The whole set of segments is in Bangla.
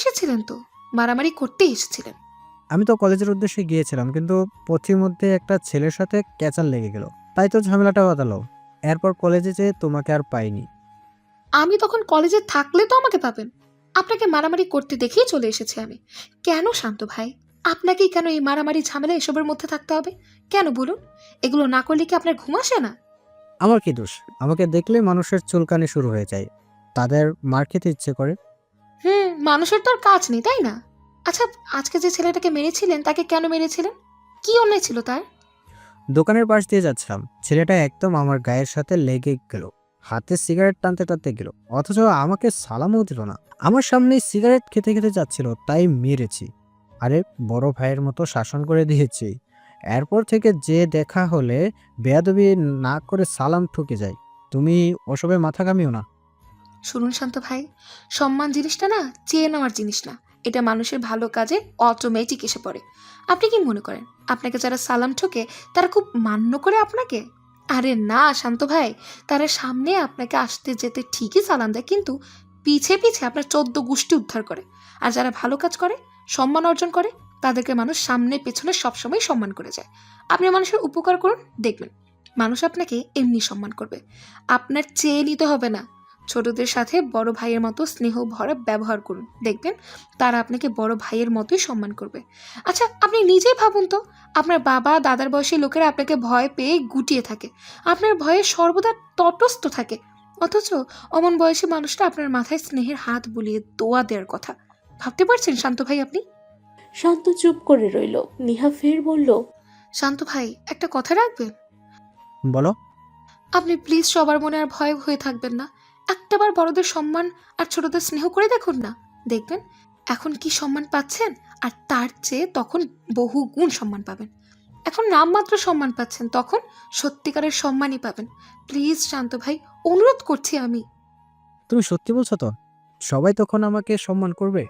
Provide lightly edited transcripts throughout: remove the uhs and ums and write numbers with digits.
এসেছিলেন তো, মারামারি করতেই এসেছিলেন। আমি তো কলেজের উদ্দেশ্যে গিয়েছিলাম, কিন্তু পথির মধ্যে একটা ছেলের সাথে ক্যাচাল লেগে গেল, তাই তো ঝামেলাটা বাঁধালো। এরপর কলেজে যেয়ে তোমাকে আর পাইনি। আমি তখন কলেজে থাকলে তো আমাকে পাবেন। আপনাকে মারামারি করতে দেখেই চলে এসেছি আমি। কেন শান্ত ভাই, আপনাকেই কেন এই মারামারি ঝামেলা এসবের মধ্যে থাকতে হবে? কেন বলুন? এগুলো না করলে কি আপনার ঘুম আসে না? আমার কি দোষ? আমাকে দেখলে মানুষের চুলকানি শুরু হয়ে যায়, তাদের মার খেতে ইচ্ছে করে। মানুষের তো আর কাজ নেই, তাই না? আচ্ছা, আজকে যে ছেলেটাকে মেরেছিলেন তাকে কেন মেরেছিলেন? কি অন্যায় ছিল তার? দোকানের পাশ দিয়ে যাচ্ছিলাম, ছেলেটা একদম আমার গায়ের সাথে লেগে গেল, হাতে সিগারেট টানতে টানতে গেল, অথচ আমাকে সালামও দিল না। আমার সামনে সিগারেট খেতে খেতে যাচ্ছিল, তাই মেরেছি। আরে, বড় ভাইয়ের মতো শাসন করে দিয়েছি। এরপর থেকে যে দেখা হলে বেয়াদবি না করে সালাম ঠুকে যায়। তুমি ওসবে মাথা ঘামিও না। শুনুন শান্ত ভাই, সম্মান জিনিসটা না চেয়ে নেওয়ার জিনিস না। এটা মানুষের ভালো কাজে অটোমেটিক এসে পড়ে। আপনি কি মনে করেন আপনাকে যারা সালাম ঠোকে তারা খুব মান্য করে আপনাকে? আরে না শান্ত ভাই, তারা সামনে আপনাকে আসতে যেতে ঠিকই সালাম দেয়, কিন্তু পিছে পিছে আপনার 14 গোষ্ঠী উদ্ধার করে। আর যারা ভালো কাজ করে, সম্মান অর্জন করে, তাদেরকে মানুষ সামনে পেছনে সবসময় সম্মান করে যায়। আপনি মানুষের উপকার করুন, দেখবেন মানুষ আপনাকে এমনি সম্মান করবে। আপনার চেয়ে নিতে হবে না। ছোটদের সাথে বড় ভাইয়ের মতো স্নেহ ভরা ব্যবহার করুন, দেখবেন তারা আপনাকে বড় ভাইয়ের মতোই সম্মান করবে। আচ্ছা, আপনি নিজেই ভাবুন তো, আপনার বাবা দাদার বয়সী লোকেরা আপনাকে ভয় পেয়ে গুটিয়ে থাকে, আপনার ভয়ে সর্বদা তটস্থ থাকে, অথচ অমন বয়সী মানুষটা আপনার মাথায় স্নেহের হাত বুলিয়ে দোয়া দেওয়ার কথা। ভাবতে পারছেন শান্ত ভাই আপনি? শান্ত চুপ করে রইল। নিহা ফের বলল, শান্ত ভাই, একটা কথা রাখবেন। বলো। আপনি প্লিজ সবার মনে আর ভয় হয়ে থাকবেন না। একটাবার বড়দের সম্মান আর ছোটদের স্নেহ করে দেখুন না, দেখবেন এখন কি সম্মান পাচ্ছেন, আর তার চেয়ে তখন বহু গুণ সম্মান পাবেন। এখন নামমাত্র সম্মান পাচ্ছেন, তখন সত্যিকারের সম্মানই পাবেন। প্লিজ শান্ত ভাই, অনুরোধ করছি আমি। তুমি সত্যি বলছো তো? সবাই তখন আমাকে সম্মান করবে?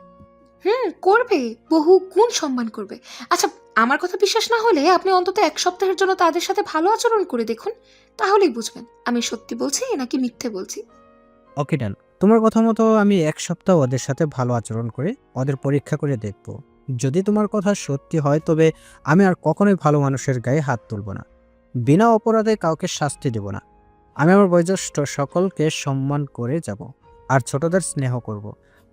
করবে, বহু গুণ সম্মান করবে। আচ্ছা, আমার কথা বিশ্বাস না হলে আপনি অন্তত 1 সপ্তাহের জন্য তাদের সাথে ভালো আচরণ করে দেখুন, তাহলেই বুঝবেন আমি সত্যি বলছি নাকি মিথ্যে বলছি। ওকে, ডান। তোমার কথা মতো আমি 1 সপ্তাহ ওদের সাথে ভালো আচরণ করে ওদের পরীক্ষা করে দেখব। যদি তোমার কথা সত্যি হয়, তবে আমি আর কখনোই ভালো মানুষের গায়ে হাত তুলব না, বিনা অপরাধে কাউকে শাস্তি দেব না। আমি আমার বয়োজ্যেষ্ঠ সকলকে সম্মান করে যাব, আর ছোটদের স্নেহ করব।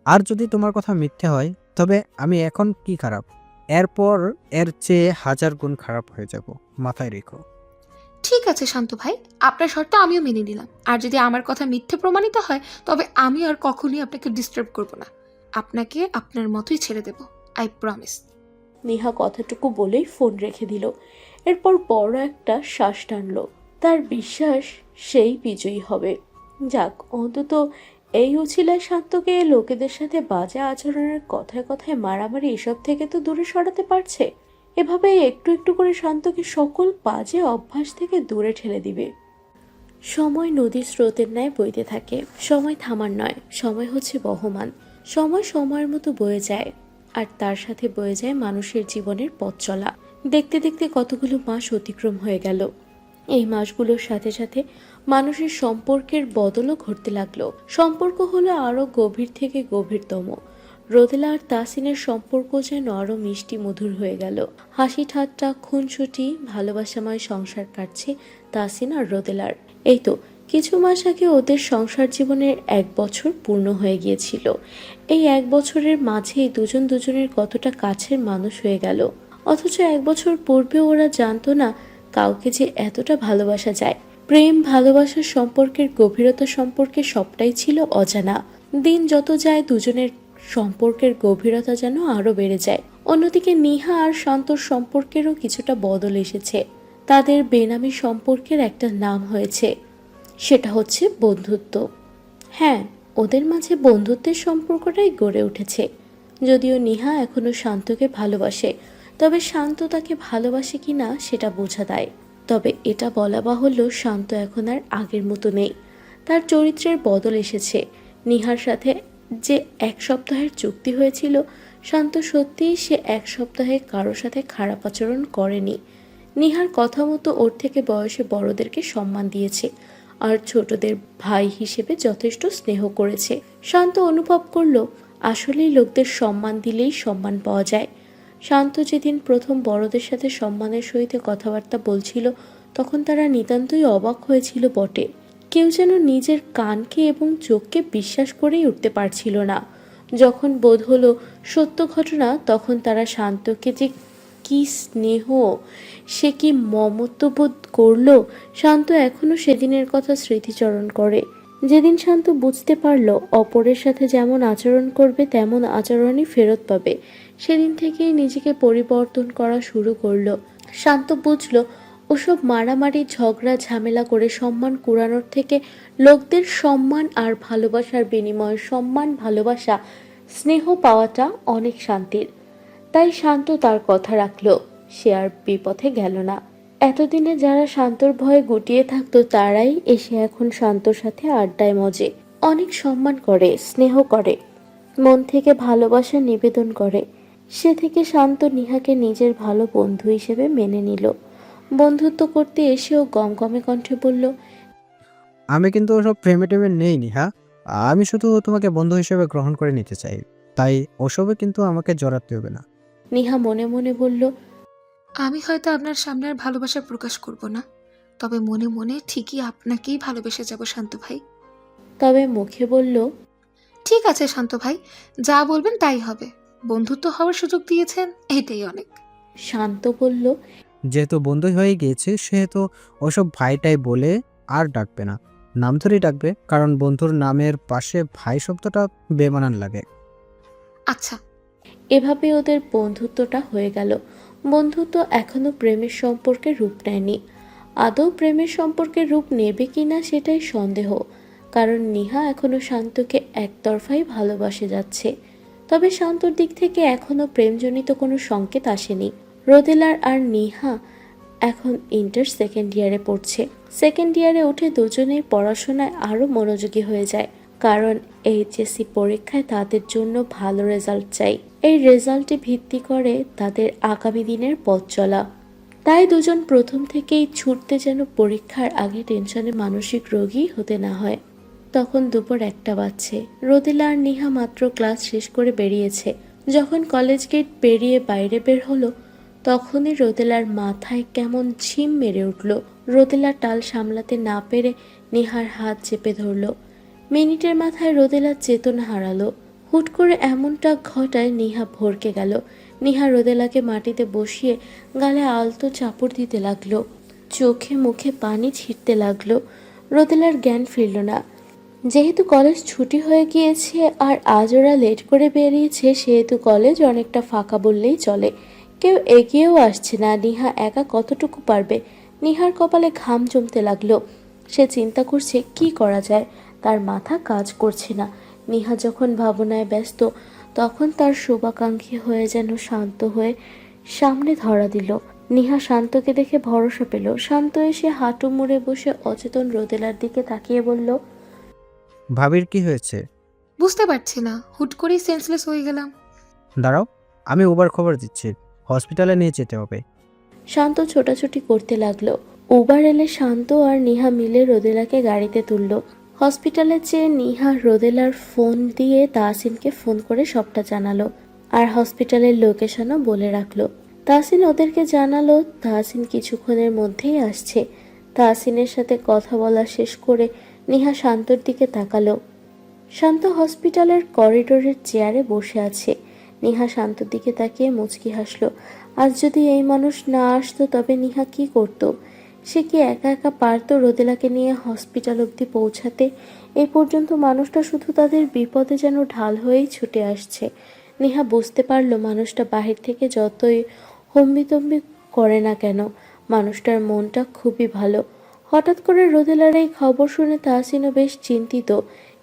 আর যদি তোমার কথা মিথ্যে হয়, তবে আমি এখন কি খারাপ, এরপর এর চেয়ে 1000 গুণ খারাপ হয়ে যাব, মাথায় রেখো। ঠিক আছে শান্ত ভাই, আপনার শর্ত আমিও মেনে নিলাম। আর যদি আমার কথা মিথ্যে প্রমাণিত হয়, তবে আমি আর কখনোই আপনাকে ডিস্টার্ব করব না। আপনাকে আপনার মতোই ছেড়ে দেব, আই প্রমিস। নিহা কথাটুকু বলেই ফোন রেখে দিল। এরপর বড় একটা শ্বাস টানলো। তার বিশ্বাস সেই বিজয়ী হবে। যাক, অন্তত এই উছিলায় শান্তকে লোকেদের সাথে বাজে আচরণের কথায় কথায় মারামারি এসব থেকে তো দূরে সরাতে পারছে। এভাবে একটু একটু করে শান্তকে সকল বাজে অভ্যাস থেকে দূরে ঠেলে দিবে। সময় নদীর স্রোতের ন্যায় বইতে থাকে। সময় থামার নয়, সময় হচ্ছে বহমান। সময় সময়ের মতো বয়ে যায়, আর তার সাথে বয়ে যায় মানুষের জীবনের পথ চলা। দেখতে দেখতে কতগুলো মাস অতিক্রম হয়ে গেল। এই মাসগুলোর সাথে সাথে মানুষের সম্পর্কের বদলও ঘটতে লাগলো। সম্পর্ক হলো আরো গভীর থেকে গভীরতম। রোদেলা আর তাসিনের সম্পর্ক যেন আরো মিষ্টি মধুর হয়ে গেল। হাসি ঠাট্টা খুনসুটি ভালোবাসাময় সংসার কাটছে তাসিন আর রোদেলার। এই তো কিছু মাস আগে ওদের সংসার জীবনের 1 বছর পূর্ণ হয়ে গিয়েছিল। এই 1 বছরের মাঝেই দুজন দুজনের কতটা কাছের মানুষ হয়ে গেল। অথচ 1 বছর পূর্বে ওরা জানতো না কাউকে যে এতটা ভালোবাসা যায়। প্রেম ভালোবাসার সম্পর্কের গভীরতা সম্পর্কে সবটাই ছিল অজানা। দিন যত যায় দুজনের সম্পর্কের গভীরতা যেন আরো বেড়ে যায়। অন্যদিকে নিহা আর শান্তর সম্পর্কেরও কিছুটা বদল এসেছে। তাদের বেনামি সম্পর্কের একটা নাম হয়েছে, সেটা হচ্ছে বন্ধুত্ব। হ্যাঁ, ওদের মাঝে বন্ধুত্বের সম্পর্কটাই গড়ে উঠেছে। যদিও নিহা এখনো শান্তকে ভালোবাসে, তবে শান্ত তাকে ভালোবাসে কিনা সেটা বোঝা দেয়। তবে এটা বলা বাহুল্য, শান্ত এখন আর আগের মতো নেই। তার চরিত্রের বদল এসেছে। নিহার সাথে যে 1 সপ্তাহের চুক্তি হয়েছিল, শান্ত সত্যিই সে 1 সপ্তাহে কারোর সাথে খারাপ আচরণ করেনি। নিহার কথা মতো ওর থেকে বয়সে বড়দেরকে সম্মান দিয়েছে, আর ছোটদের ভাই হিসেবে যথেষ্ট স্নেহ করেছে। শান্ত অনুভব করলো আসলেই লোকদের সম্মান দিলেই সম্মান পাওয়া যায়। শান্ত যেদিন প্রথম বড়দের সাথে সম্মানের সহিত কথাবার্তা বলছিল, তখন তারা নিতান্তই অবাক হয়েছিল বটে। কেউ যেন নিজের কানকে এবং চোখকে বিশ্বাস করেই উঠতে পারছিল না। যখন বোধ হলো সত্য ঘটনা, তখন তারা শান্তকে যে কি স্নেহ, সে কি মমত্ববোধ করলো। শান্ত এখনো সেদিনের কথা স্মৃতিচরণ করে। যেদিন শান্ত বুঝতে পারল অপরের সাথে যেমন আচরণ করবে তেমন আচরণই ফেরত পাবে, সেদিন থেকেই নিজেকে পরিবর্তন করা শুরু করলো। শান্ত বুঝলো ওসব মারামারি ঝগড়া ঝামেলা করে সম্মান কুড়ানোর থেকে লোকদের সম্মান আর ভালোবাসার বিনিময়ে সম্মান, ভালোবাসা, স্নেহ পাওয়াটা অনেক শান্তির। তাই শান্ত তার কথা রাখলো, সে আর বিপথে গেল না। এতদিনে যারা শান্তর ভয়ে গুটিয়ে থাকতো, তারাই এসে এখন শান্তর সাথে আড্ডায় মজে, অনেক সম্মান করে, স্নেহ করে, মন থেকে ভালোবাসা নিবেদন করে। সে থেকে শান্ত নিহাকে নিজের ভালো বন্ধু হিসেবে মেনে নিল। বন্ধুত্ব করতে এসেও গমগমে কণ্ঠে বলল, আমি কিন্তু ওসব প্রেমে টেমে নেইনি, হ্যাঁ। আমি শুধু তোমাকে বন্ধু হিসেবে গ্রহণ করে নিতে চাই, তাই ওসবে কিন্তু আমাকে জড়াতে হবে না। নিহা মনে মনে বলল, আমি হয়তো আপনার সামনে আর ভালোবাসা প্রকাশ করব না, তবে মনে মনে ঠিকই আপনাকেই ভালোবেসে যাব শান্ত ভাই। তবে মুখে বলল, ঠিক আছে শান্ত ভাই, যা বলবেন তাই হবে। বন্ধুত্ব হওয়ার সুযোগ দিয়েছেন, এটাই অনেক। শান্ত বলল, যেহেতু বন্ধু হয়ে গিয়েছে, সেহেতু ওসব ভাইটাই বলে আর ডাকবে না, নাম ধরেই ডাকবে, কারণ বন্ধুর নামের পাশে ভাই শব্দটা বেমানান লাগে। আচ্ছা। এভাবে ওদের বন্ধুত্বটা হয়ে গেল। বন্ধুত্ব এখনো প্রেমের সম্পর্কে রূপ নেয়নি। আদৌ প্রেমের সম্পর্কে রূপ নেবে কিনা সেটাই সন্দেহ, কারণ নিহা এখনো শান্তকে একতরফাই ভালোবাসে যাচ্ছে। তবে শান্তর দিক থেকে এখনো প্রেমজনিত কোনো সংকেত আসেনি। রোদেলার আর নিহা এখন ইন্টার সেকেন্ড ইয়ারে পড়ছে। সেকেন্ড ইয়ারে উঠে দুজনেই পড়াশোনায় আরও মনোযোগী হয়ে যায়, কারণ এইচএসসি পরীক্ষায় তাদের জন্য ভালো রেজাল্ট চাই। এই রেজাল্টে ভিত্তি করে তাদের আগামী দিনের পথ চলা। তাই দুজন প্রথম থেকেই ছুটতে যেন পরীক্ষার আগে টেনশনে মানসিক রোগী হতে না হয়। তখন দুপুর 1টা বাজছে। রোদেলা আর নিহা মাত্র ক্লাস শেষ করে বেরিয়েছে। যখন কলেজ গেট পেরিয়ে বাইরে বের হলো, তখনই রোদেলার মাথায় কেমন ঝিম মেরে উঠল। রোদেলা টাল সামলাতে না পেরে নিহার হাত চেপে ধরল। মিনিটের মাথায় রোদেলা চেতনা হারালো। হুট করে এমনটা ঘটায় নিহা ভরকে গেল। নিহা রোদেলাকে মাটিতে বসিয়ে গালে আলতো চাপড় দিতে লাগলো, চোখে মুখে পানি ছিটতে লাগলো। রোদেলার জ্ঞান ফিরল না। যেহেতু কলেজ ছুটি হয়ে গিয়েছে আর আজ ওরা লেট করে বেরিয়েছে, সেহেতু কলেজ অনেকটা ফাঁকা বললেই চলে। কেউ এগিয়েও আসছে না। নিহা একা কতটুকু পারবে? নিহার কপালে ঘাম জমতে লাগলো। সে চিন্তা করছে কি করা যায়, তার মাথা কাজ করছে না। নিহা যখন ভাবনায় ব্যস্ত, তখন তার শুভাকাঙ্ক্ষী হয়ে যেন শান্ত হয়ে সামনে ধরা দিল। নিহা শান্তকে দেখে ভরসা পেল। শান্ত এসে হাঁটু মুড়ে বসে অচেতন রোদেলার দিকে তাকিয়ে বলল, ভাবির কি হয়েছে? বুঝতে পারছি না, হুট করেই সেন্সলেস হয়ে গেলাম। দাঁড়াও, আমি উবার খবর দিচ্ছি, হসপিটালে নিয়ে যেতে হবে। শান্ত ছোটাছুটি করতে লাগলো। উবার এলে শান্ত আর নিহা মিলে রোদেলাকে গাড়িতে তুলল। হসপিটালে চেয়ে নিহা রোদেলার ফোন দিয়ে তাহসিনকে ফোন করে সবটা জানালো, আর হসপিটালের লোকেশনও বলে রাখলো। তাহসিন ওদেরকে জানালো তাহসিন কিছুক্ষণের মধ্যেই আসছে। তাহসিনের সাথে কথা বলা শেষ করে নিহা শান্তর দিকে তাকালো। শান্ত হসপিটালের করিডোরের চেয়ারে বসে আছে। নিহা শান্তর দিকে তাকিয়ে মুচকি হাসলো। আজ যদি এই মানুষ না আসতো, তবে নিহা কি করত? সে কি একা একা পারতো রোদেলাকে নিয়ে হসপিটাল অবধি পৌঁছাতে? এই পর্যন্ত মানুষটা শুধু তাদের বিপদে যেন ঢাল হয়েই ছুটে আসছে। নিহা বুঝতে পারলো মানুষটা বাহির থেকে যতই হম্বিতম্বি করে না কেন, মানুষটার মনটা খুবই ভালো। হঠাৎ করে রোদেলার এই খবর শুনে তাহসিনও বেশ চিন্তিত।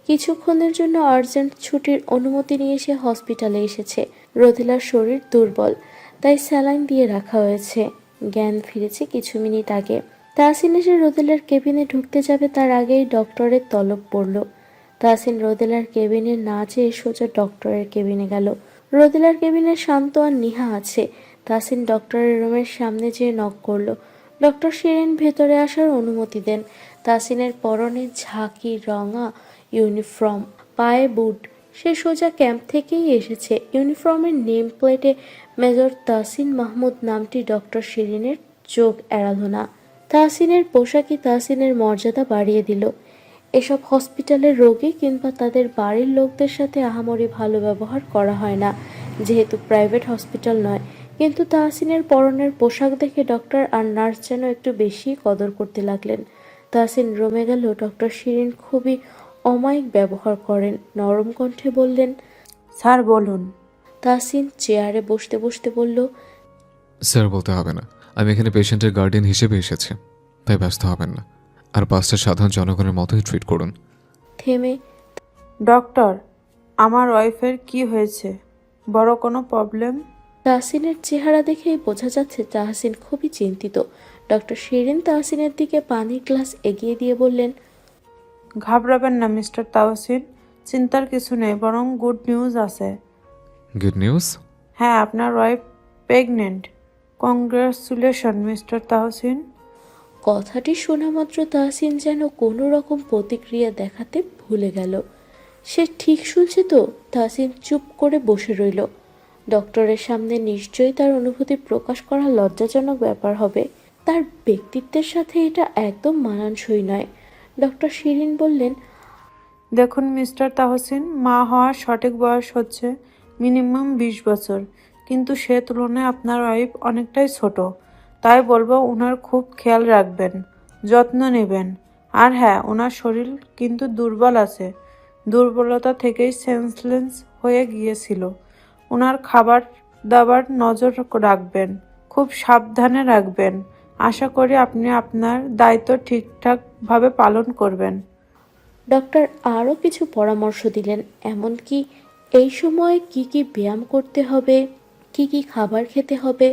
কিছুক্ষণের জন্য আর্জেন্ট ছুটির অনুমতি নিয়ে সে হসপিটালে এসেছে। রোদেলার শরীর দুর্বল, তাই স্যালাইন দিয়ে রাখা হয়েছে। জ্ঞান ফিরেছে কিছু মিনিট আগে। তাহসিন এসে রোদেলার কেবিনে ঢুকতে যাবে, তার আগেই ডক্টরের তলব পড়ল। তাহসিন রোদেলার কেবিনে না যেয়ে সোজা ডক্টরের কেবিনে গেল। রোদেলার কেবিনে শান্ত আর নিহা আছে। তাহসিন ডক্টরের রুমের সামনে যেয়ে নক করলো। ডক্টর শিরিন ভেতরে আসার অনুমতি দেন। তাহসিনের পরনে ঝাঁকি রঙা ইউনিফর্ম, পায়ে বুট, সে সোজা ক্যাম্প থেকেই এসেছে। ইউনিফর্মের নেম প্লেটে মেজর তাহসিন মাহমুদ নামটি ডক্টর শিরিনের চোখ এড়ালো না। তাহসিনের পোশাকই তাহসিনের মর্যাদা বাড়িয়ে দিল। এসব হসপিটালের রোগী কিংবা তাদের বাড়ির লোকদের সাথে আহামরি ভালো ব্যবহার করা হয় না, যেহেতু প্রাইভেট হসপিটাল নয়। কিন্তু তাহসিনের পরনের পোশাক দেখে ডক্টর আর নার্স যেন একটু বেশি কদর করতে লাগলেন। তাহসিন রমে গেল। ডক্টর শিরিন খুবই অমায়িক ব্যবহার করেন। নরম কণ্ঠে বললেন, স্যার বলুন। তাহসিন চেয়ারে বসতে বসতে বলল, স্যার বলতে হবে না, আমি এখানে পেশেন্টের গার্ডিয়ান হিসেবে এসেছি, তাই ব্যস্ত হবেন না। আর পাঁচটা সাধারণ জনগণের মতোই ট্রিট করুন। থেমে, ডক্টর, আমার ওয়াইফের কি হয়েছে? বড় কোনো প্রবলেম? তাহসিনের চেহারা দেখেই বোঝা যাচ্ছে তাহসিন খুবই চিন্তিত। ডক্টর শিরিন তাহসিনের দিকে পানির গ্লাস এগিয়ে দিয়ে বললেন, ঘাবড়াবেন না মিস্টার তাহসিন, চিন্তার কিছু নেই, বরং গুড নিউজ আছে। Good news? হ্যাঁ, আপনার wife pregnant. Congratulation mister Tahsin. কথাটি শোনা মাত্র তাহসিন যেন কোনো রকম প্রতিক্রিয়া দেখাতে ভুলে গেল। সে ঠিক শুনছে তো? তাহসিন চুপ করে বসে রইল। ডক্টরের সামনে নিশ্চয়ই তার অনুভূতি প্রকাশ করা লজ্জাজনক ব্যাপার হবে। তার ব্যক্তিত্বের সাথে এটা একদম মানানসই নয়। ডক্টর শিরিন বললেন, দেখুন মিস্টার তাহসিন, মা হওয়ার সঠিক বয়স হচ্ছে মিনিমাম 20 বছর, কিন্তু সে তুলনায় আপনার ওয়াইফ অনেকটাই ছোট। তাই বলবো ওনার খুব খেয়াল রাখবেন, যত্ন নেবেন। আর হ্যাঁ, ওনার শরীর কিন্তু দুর্বল আছে, দুর্বলতা থেকেই সেন্সলেস হয়ে গিয়েছিল। ওনার খাবার দাবার নজর রাখবেন, খুব সাবধানে রাখবেন। আশা করি আপনি আপনার দায়িত্ব ঠিকঠাকভাবে পালন করবেন। ডক্টর আরও কিছু পরামর্শ দিলেন, এমনকি এই সময় কি কি ব্যায়াম করতে হবে, কি কি খাবার খেতে হবে,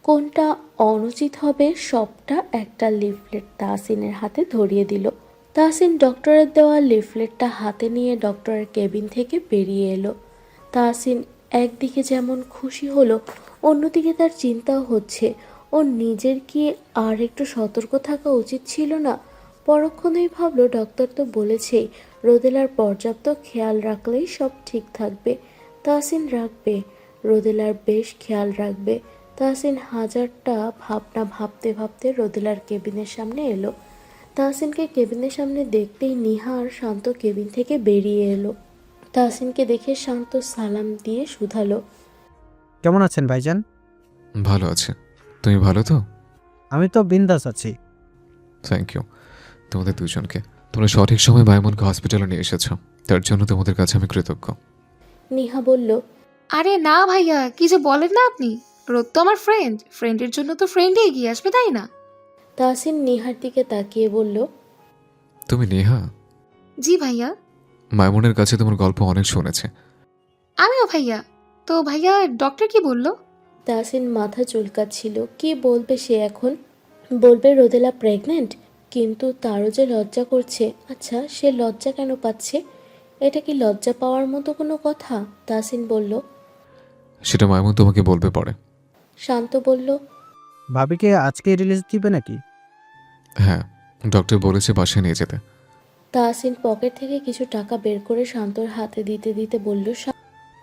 কোনটা অনুচিত হবে, সবটা একটা লিফলেট তাহসিনের হাতে ধরিয়ে দিল। তাহসিন ডক্টরের দেওয়া লিফলেটটা হাতে নিয়ে ডক্টরের কেবিন থেকে বেরিয়ে এলো। তাহসিন একদিকে যেমন খুশি হলো, অন্যদিকে তার চিন্তাও হচ্ছে ওর নিজের কি আর একটু সতর্ক থাকা উচিত ছিল না। পরক্ষণেই ভাবলো, ডক্টর তো বলেছেই রোদেলার পর্যাপ্ত খেয়াল রাখলেই সব ঠিক থাকবে। তাহসিন রাখবে, রোদেলার বেশ খেয়াল রাখবে। তাহসিন হাজারটা ভাবনা ভাবতে ভাবতে রোদেলার কেবিনের সামনে এলো। তাহসিনকে কেবিনের সামনে দেখতেই নিহা আর শান্ত কেবিন থেকে বেরিয়ে এলো। তাহসিনকে দেখে শান্ত সালাম দিয়ে শুধালো, কেমন আছেন ভাইজান? ভালো আছে। তুমি ভালো তো? আমি তো বিন্দাস আছি। থ্যাংক ইউ তোমাদের দুজনকে। তোমরা সঠিক সময় মাইমনকে হসপিটালে নিয়ে এসেছো, তার জন্য তোমাদের কাছে আমি কৃতজ্ঞ। নিহা বলল, আরে না ভাইয়া, কি যে বলেন না আপনি। রোদ তো আমার ফ্রেন্ড, ফ্রেন্ডের জন্য তো ফ্রেন্ডই এগিয়ে আসবে, তাই না? তাহসিন নিহার দিকে তাকিয়ে বলল, তুমি নেহা? জি ভাইয়া। মাইমনের কাছে তোমার গল্প অনেক শুনেছে। আমিও ভাইয়া। তো ভাইয়া, ডক্টর কি বললো? তাহসিন মাথা চুলকাচ্ছিল। কি বলবে সে এখন? বলবে রোদেলা প্রেগনেন্ট, কিন্তু তারও যে লজ্জা করছে। আচ্ছা, সে লজ্জা কেন পাচ্ছে? এটা কি লজ্জা পাওয়ার মতো কোনো কথা? তাহসিন বলল। সেটা মাইমন তোমাকে বলবে পরে। শান্ত বলল, ভাবিকে আজকে রিলিজ দিবে নাকি? হ্যাঁ, ডক্টর বলেছে বাসায় নিয়ে যেতে। তাহসিন পকেট থেকে কিছু টাকা বের করে শান্তর হাতে দিতে দিতে বলল।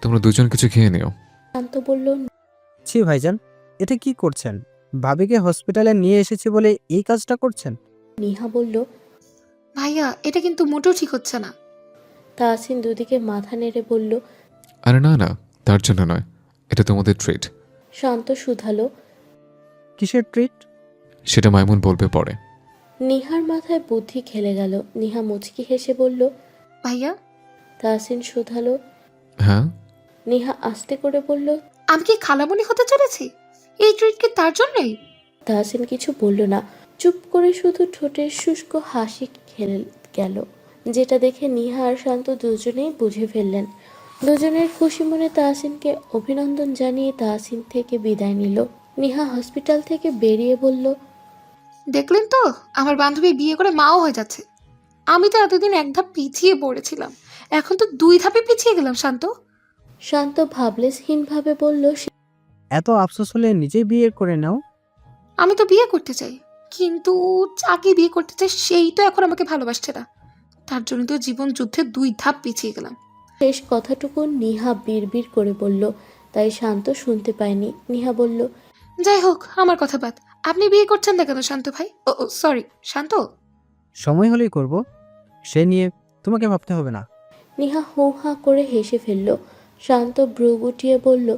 তোমরা দুজন কিছু খেয়ে নিও। শান্ত বলল, ছি ভাইজান, এটা কি করছেন? ভাবিকে হসপিটালে নিয়ে এসেছি বলে এই কাজটা করছেন? নিহা বলল। ভাইয়া, এটা কিন্তু মোটেও ঠিক হচ্ছে না। তাহসিন দুদিকে মাথা নেড়ে বলল, আরে না না, তার জন্য নয়, এটা তোমাদের ট্রিট। শান্ত শুধালো, কিসের ট্রিট? সেটা মাইমন বলবে পরে। নিহার মাথায় বুদ্ধি খেলে গেল। নিহা মুচকি হেসে বলল, ভাইয়া, তাহসিন শুধালো। হ্যাঁ? নিহা আস্তে করে বলল, আমি কি খালামণি হতে চলেছি? এই ট্রিট কি তার জন্যই? তাহসিন কিছু বলল না, চুপ করে শুধু ঠোঁটের শুষ্ক হাসি খেলে গেল, যেটা দেখে নিহা আর শান্ত দুজনেই বুঝে ফেললেন। দুজনের খুশি মনে তাহসিনকে অভিনন্দন জানিয়ে তাহসিন থেকে বিদায় নিল। নিহা হসপিটাল থেকে বেরিয়ে বলল, দেখলেন তো, আমার বান্ধবী বিয়ে করে মাও হয়ে যাচ্ছে। আমি তো এতদিন এক ধাপ পিছিয়ে পড়েছিলাম, এখন তো 2 ধাপে পিছিয়ে গেলাম। শান্ত। শান্ত ভাবলেশহীনভাবে বলল, এত আফসোস হলে নিজেই বিয়ে করে নাও। আমি তো বিয়ে করতে চাই, কিন্তু যাকে বিয়ে করতে চাই সেই তো এখন আমাকে ভালোবাসছে না। তার জন্য তো জীবন যুদ্ধে 2 ধাপ পিছিয়ে গেলাম। শেষ কথাটুকু নিহা বিড়বিড় করে বলল, তাই শান্ত শুনতে পায়নি। নিহা বলল, যাই হোক, আমার কথা বাদ। আপনি বিয়ে করছেন না কেন শান্ত ভাই? ও সরি, শান্ত। সময় হলেই করব, সে নিয়ে তোমাকে ভাবতে হবে না। নিহা হো হা করে হেসে ফেলল। শান্ত ভ্রু গুটিয়ে বলল,